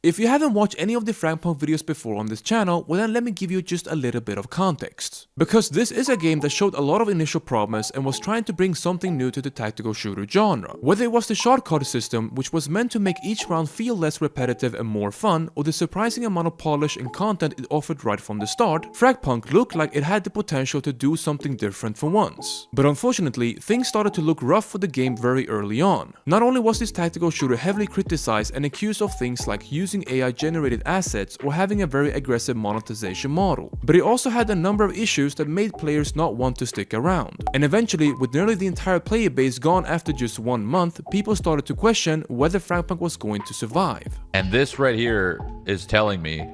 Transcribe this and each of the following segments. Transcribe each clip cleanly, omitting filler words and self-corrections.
If you haven't watched any of the FragPunk videos before on this channel, well then let me give you just a little bit of context. Because this is a game that showed a lot of initial promise and was trying to bring something new to the tactical shooter genre. Whether it was the shortcut system, which was meant to make each round feel less repetitive and more fun, or the surprising amount of polish and content it offered right from the start, FragPunk looked like it had the potential to do something different for once. But unfortunately, things started to look rough for the game very early on. Not only was this tactical shooter heavily criticized and accused of things like using AI generated assets or having a very aggressive monetization model, but it also had a number of issues that made players not want to stick around. And eventually, with nearly the entire player base gone after just 1 month, people started to question whether FragPunk was going to survive. And this right here is telling me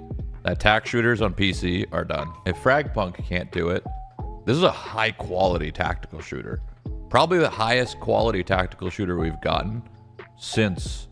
that tac shooters on PC are done. If FragPunk can't do it, this is a high quality tactical shooter. Probably the highest quality tactical shooter we've gotten since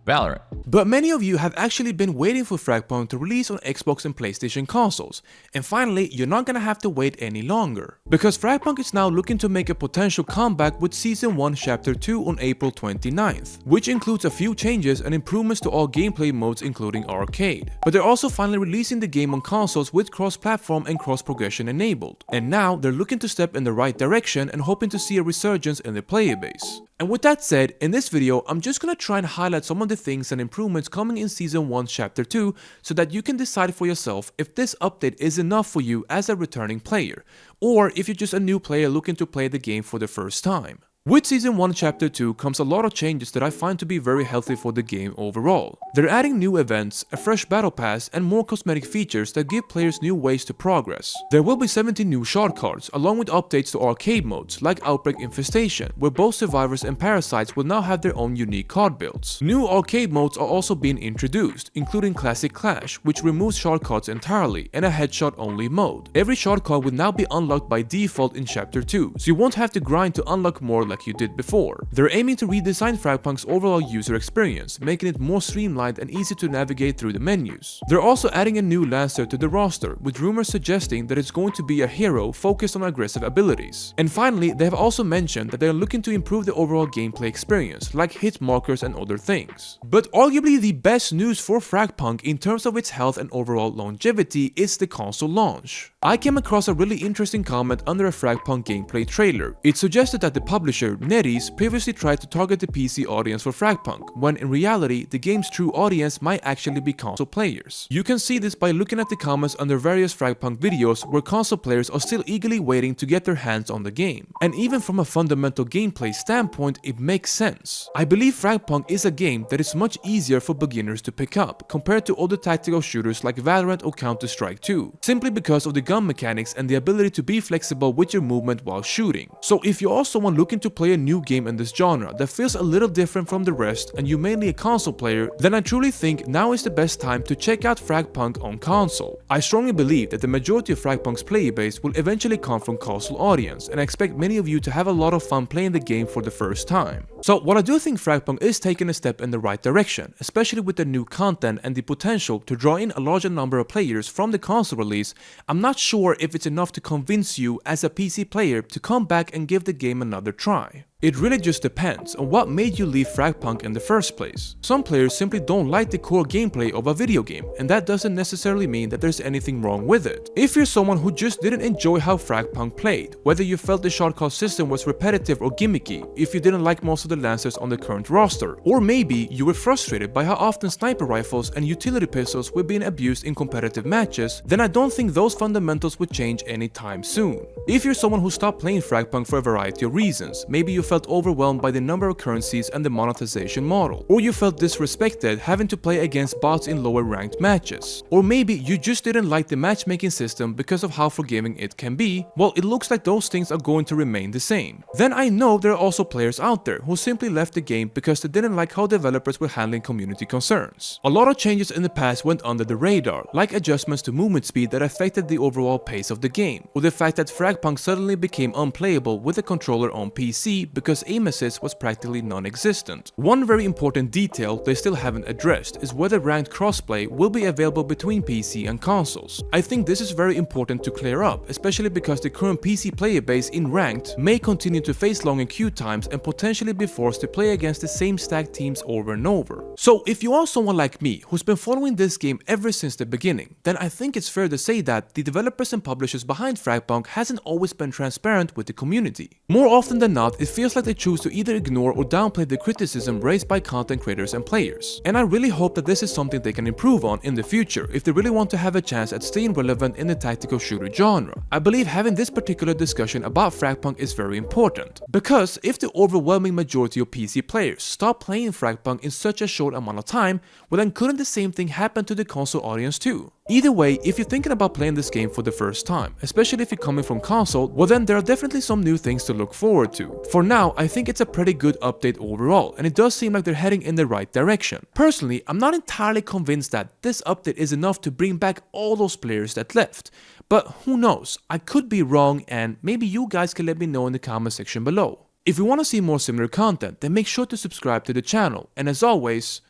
Valorant. But many of you have actually been waiting for FragPunk to release on Xbox and PlayStation consoles, and finally you're not gonna have to wait any longer. Because FragPunk is now looking to make a potential comeback with Season 1 Chapter 2 on April 29th, which includes a few changes and improvements to all gameplay modes including arcade. But they're also finally releasing the game on consoles with cross-platform and cross-progression enabled, and now they're looking to step in the right direction and hoping to see a resurgence in the player base. And with that said, in this video, I'm just gonna try and highlight some of the things and improvements coming in Season 1 Chapter 2 so that you can decide for yourself if this update is enough for you as a returning player, or if you're just a new player looking to play the game for the first time. With Season 1 Chapter 2 comes a lot of changes that I find to be very healthy for the game overall. They're adding new events, a fresh battle pass, and more cosmetic features that give players new ways to progress. There will be 17 new shard cards, along with updates to arcade modes like Outbreak Infestation, where both survivors and parasites will now have their own unique card builds. New arcade modes are also being introduced, including Classic Clash, which removes shard cards entirely, and a headshot only mode. Every shard card will now be unlocked by default in Chapter 2, so you won't have to grind to unlock more like you did before. They're aiming to redesign FragPunk's overall user experience, making it more streamlined and easy to navigate through the menus. They're also adding a new Lancer to the roster, with rumors suggesting that it's going to be a hero focused on aggressive abilities. And finally, they have also mentioned that they're looking to improve the overall gameplay experience, like hit markers and other things. But arguably the best news for FragPunk in terms of its health and overall longevity is the console launch. I came across a really interesting comment under a FragPunk gameplay trailer. It suggested that the publisher, NetEase, previously tried to target the PC audience for FragPunk, when in reality, the game's true audience might actually be console players. You can see this by looking at the comments under various FragPunk videos where console players are still eagerly waiting to get their hands on the game. And even from a fundamental gameplay standpoint, it makes sense. I believe FragPunk is a game that is much easier for beginners to pick up, compared to other tactical shooters like Valorant or Counter-Strike 2, simply because of the gun mechanics and the ability to be flexible with your movement while shooting. So if you are someone looking to play a new game in this genre that feels a little different from the rest and you're mainly a console player, then I truly think now is the best time to check out FragPunk on console. I strongly believe that the majority of FragPunk's player base will eventually come from console audience, and I expect many of you to have a lot of fun playing the game for the first time. So while I do think FragPunk is taking a step in the right direction, especially with the new content and the potential to draw in a larger number of players from the console release, I'm not sure if it's enough to convince you as a PC player to come back and give the game another try. It really just depends on what made you leave FragPunk in the first place. Some players simply don't like the core gameplay of a video game, and that doesn't necessarily mean that there's anything wrong with it. If you're someone who just didn't enjoy how FragPunk played, whether you felt the shortcut system was repetitive or gimmicky, if you didn't like most of the Lancers on the current roster, or maybe you were frustrated by how often sniper rifles and utility pistols were being abused in competitive matches, then I don't think those fundamentals would change anytime soon. If you're someone who stopped playing FragPunk for a variety of reasons, maybe you felt overwhelmed by the number of currencies and the monetization model, or you felt disrespected having to play against bots in lower ranked matches, or maybe you just didn't like the matchmaking system because of how forgiving it can be, well, it looks like those things are going to remain the same. Then I know there are also players out there who simply left the game because they didn't like how developers were handling community concerns. A lot of changes in the past went under the radar, like adjustments to movement speed that affected the overall pace of the game, or the fact that FragPunk suddenly became unplayable with a controller on PC because aim assist was practically non-existent. One very important detail they still haven't addressed is whether ranked crossplay will be available between PC and consoles. I think this is very important to clear up, especially because the current PC player base in ranked may continue to face longer queue times and potentially be forced to play against the same stacked teams over and over. So if you are someone like me who's been following this game ever since the beginning, then I think it's fair to say that the developers and publishers behind FragPunk hasn't always been transparent with the community. More often than not, it feels like they choose to either ignore or downplay the criticism raised by content creators and players. And I really hope that this is something they can improve on in the future if they really want to have a chance at staying relevant in the tactical shooter genre. I believe having this particular discussion about FragPunk is very important, because if the overwhelming majority of PC players stop playing FragPunk in such a short amount of time, well then couldn't the same thing happen to the console audience too? Either way, if you're thinking about playing this game for the first time, especially if you're coming from console, well then there are definitely some new things to look forward to. For now, I think it's a pretty good update overall, and it does seem like they're heading in the right direction. Personally, I'm not entirely convinced that this update is enough to bring back all those players that left, but who knows, I could be wrong, and maybe you guys can let me know in the comment section below. If you want to see more similar content, then make sure to subscribe to the channel, and as always,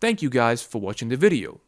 thank you guys for watching the video.